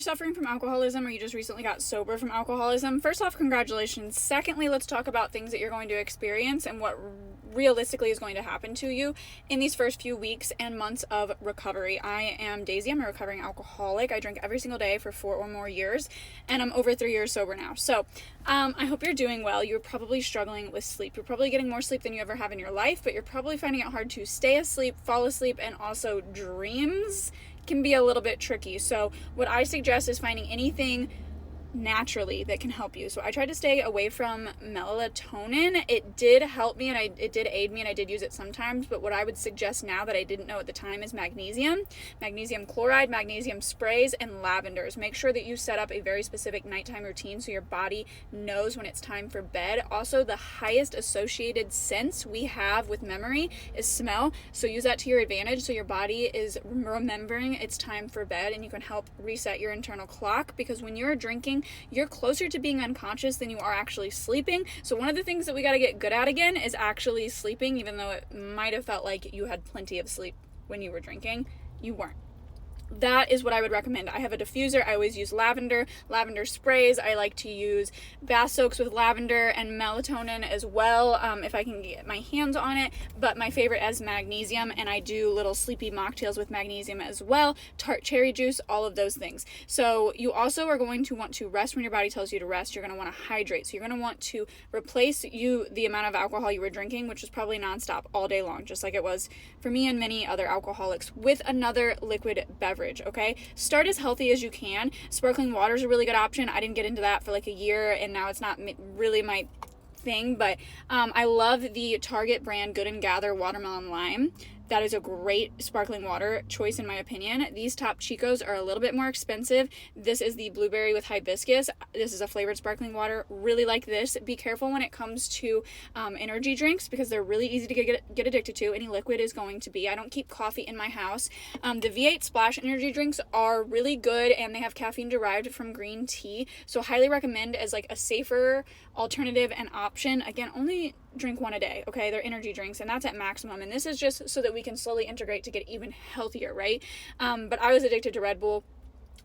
Suffering from alcoholism, or you just recently got sober from alcoholism, first off, congratulations. Secondly, let's talk about things that you're going to experience and what realistically is going to happen to you in these first few weeks and months of recovery. I am Daisy. I'm a recovering alcoholic. I drink every single day for 4 or more years, and I'm over 3 years sober now. So I hope you're doing well. You're probably struggling with sleep. You're probably getting more sleep than you ever have in your life, but you're probably finding it hard to stay asleep, fall asleep, and also dreams can be a little bit tricky. So what I suggest is finding anything naturally that can help you. So I tried to stay away from melatonin. It did help me, and it did aid me, and I did use it sometimes. But what I would suggest now that I didn't know at the time is magnesium chloride, magnesium sprays, and lavenders. Make sure that you set up a very specific nighttime routine so your body knows when it's time for bed. Also, the highest associated sense we have with memory is smell. So use that to your advantage so your body is remembering it's time for bed, and you can help reset your internal clock, because when you're drinking, you're closer to being unconscious than you are actually sleeping. So one of the things that we got to get good at again is actually sleeping, even though it might have felt like you had plenty of sleep when you were drinking. You weren't. That is what I would recommend. I have a diffuser. I always use lavender sprays. I like to use bath soaks with lavender and melatonin as well, if I can get my hands on it. But my favorite is magnesium, and I do little sleepy mocktails with magnesium as well, tart cherry juice, all of those things. So you also are going to want to rest when your body tells you to rest. You're going to want to hydrate. So you're going to want to replace the amount of alcohol you were drinking, which was probably nonstop all day long, just like it was for me and many other alcoholics, with another liquid beverage. Okay, start as healthy as you can. Sparkling water is a really good option. I didn't get into that for like a year, and now it's not really my thing, but I love the Target brand Good and Gather watermelon lime. That is a great sparkling water choice in my opinion. These Top Chicos are a little bit more expensive. This is the blueberry with hibiscus. This is a flavored sparkling water. Really like this. Be careful when it comes to energy drinks, because they're really easy to get addicted to. Any liquid is going to be. I don't keep coffee in my house. The V8 Splash energy drinks are really good, and they have caffeine derived from green tea. So highly recommend as like a safer alternative and option. Again, only drink one a day, okay? They're energy drinks, and that's at maximum, and this is just so that we can slowly integrate to get even healthier, right? But I was addicted to Red Bull.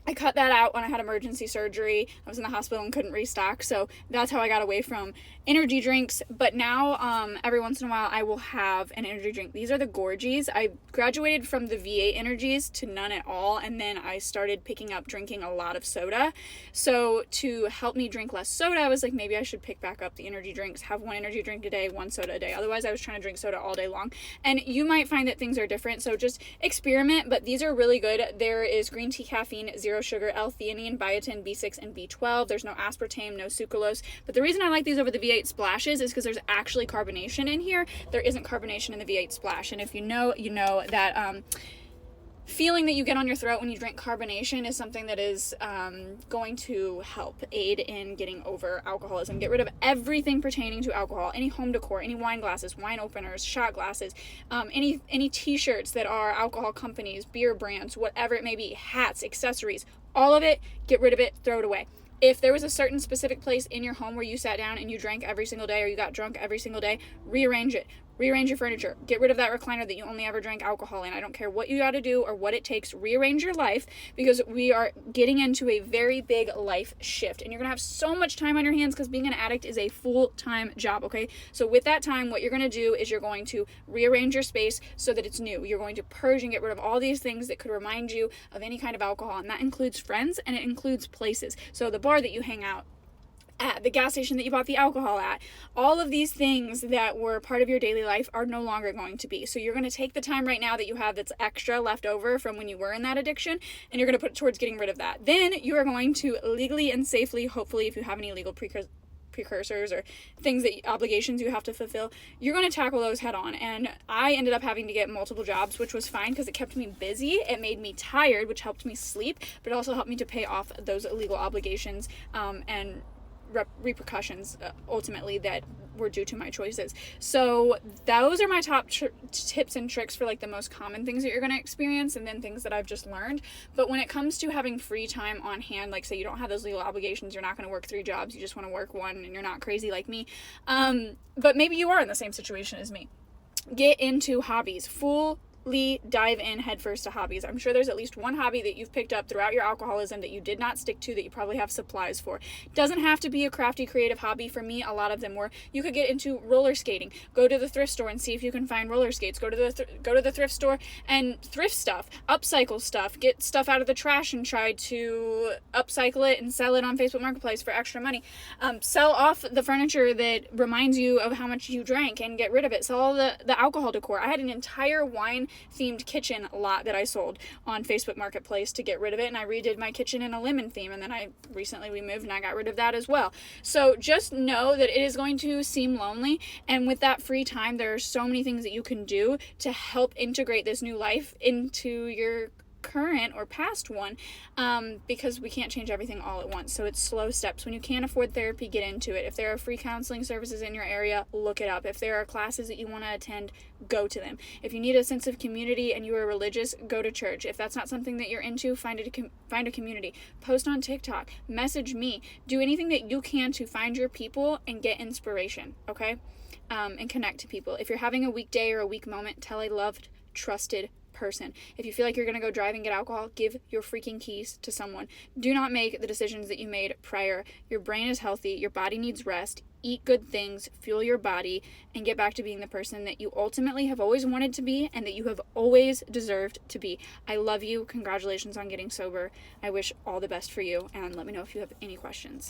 I cut that out when I had emergency surgery. I was in the hospital and couldn't restock, so that's how I got away from energy drinks. But now, every once in a while, I will have an energy drink. These are the Gorgies. I graduated from the V8 energies to none at all, and then I started picking up drinking a lot of soda. So to help me drink less soda, I was like, maybe I should pick back up the energy drinks, have one energy drink a day, one soda a day. Otherwise, I was trying to drink soda all day long. And you might find that things are different, so just experiment, but these are really good. There is green tea caffeine, zero sugar, L-theanine, biotin, B6, and B12. There's no aspartame, no sucralose. But the reason I like these over the V8 Splashes is because there's actually carbonation in here. There isn't carbonation in the V8 Splash. And if you know, you know that feeling that you get on your throat when you drink carbonation is something that is going to help aid in getting over alcoholism. Get rid of everything pertaining to alcohol, any home decor, any wine glasses, wine openers, shot glasses, any t-shirts that are alcohol companies, beer brands, whatever it may be, hats, accessories, all of it, get rid of it, throw it away. If there was a certain specific place in your home where you sat down and you drank every single day, or you got drunk every single day, rearrange it. Rearrange your furniture. Get rid of that recliner that you only ever drank alcohol in. I don't care what you got to do or what it takes. Rearrange your life, because we are getting into a very big life shift, and you're going to have so much time on your hands, because being an addict is a full-time job, okay? So with that time, what you're going to do is you're going to rearrange your space so that it's new. You're going to purge and get rid of all these things that could remind you of any kind of alcohol, and that includes friends, and it includes places. So the bar that you hang out at, the gas station that you bought the alcohol at, all of these things that were part of your daily life are no longer going to be. So you're going to take the time right now that you have that's extra left over from when you were in that addiction, and you're going to put it towards getting rid of that. Then you are going to legally and safely, hopefully, if you have any legal precursors or things that obligations you have to fulfill, you're going to tackle those head on. And I ended up having to get multiple jobs, which was fine because it kept me busy. It made me tired, which helped me sleep, but it also helped me to pay off those legal obligations and repercussions ultimately that were due to my choices. So those are my top tips and tricks for like the most common things that you're going to experience, and then things that I've just learned. But when it comes to having free time on hand, like say you don't have those legal obligations, you're not going to work 3 jobs, you just want to work one, and you're not crazy like me, but maybe you are in the same situation as me. Get into hobbies, full really dive in headfirst to hobbies. I'm sure there's at least one hobby that you've picked up throughout your alcoholism that you did not stick to, that you probably have supplies for. Doesn't have to be a crafty, creative hobby. For me, a lot of them were, you could get into roller skating. Go to the thrift store and see if you can find roller skates. Go to the thrift store and thrift stuff, upcycle stuff, get stuff out of the trash and try to upcycle it and sell it on Facebook Marketplace for extra money. Sell off the furniture that reminds you of how much you drank and get rid of it. Sell all the alcohol decor. I had an entire wine themed kitchen lot that I sold on Facebook Marketplace to get rid of it, and I redid my kitchen in a lemon theme, and then we moved and I got rid of that as well. So just know that it is going to seem lonely, and with that free time there are so many things that you can do to help integrate this new life into your current or past one, because we can't change everything all at once. So it's slow steps. When you can't afford therapy, get into it. If there are free counseling services in your area, look it up. If there are classes that you want to attend, go to them. If you need a sense of community and you are religious, go to church. If that's not something that you're into, find a community. Post on TikTok, message me, do anything that you can to find your people and get inspiration, okay? And connect to people. If you're having a weak day or a weak moment, tell a loved, trusted person. If you feel like you're going to go drive and get alcohol, give your freaking keys to someone. Do not make the decisions that you made prior. Your brain is healthy. Your body needs rest. Eat good things, fuel your body, and get back to being the person that you ultimately have always wanted to be and that you have always deserved to be. I love you. Congratulations on getting sober. I wish all the best for you, and let me know if you have any questions.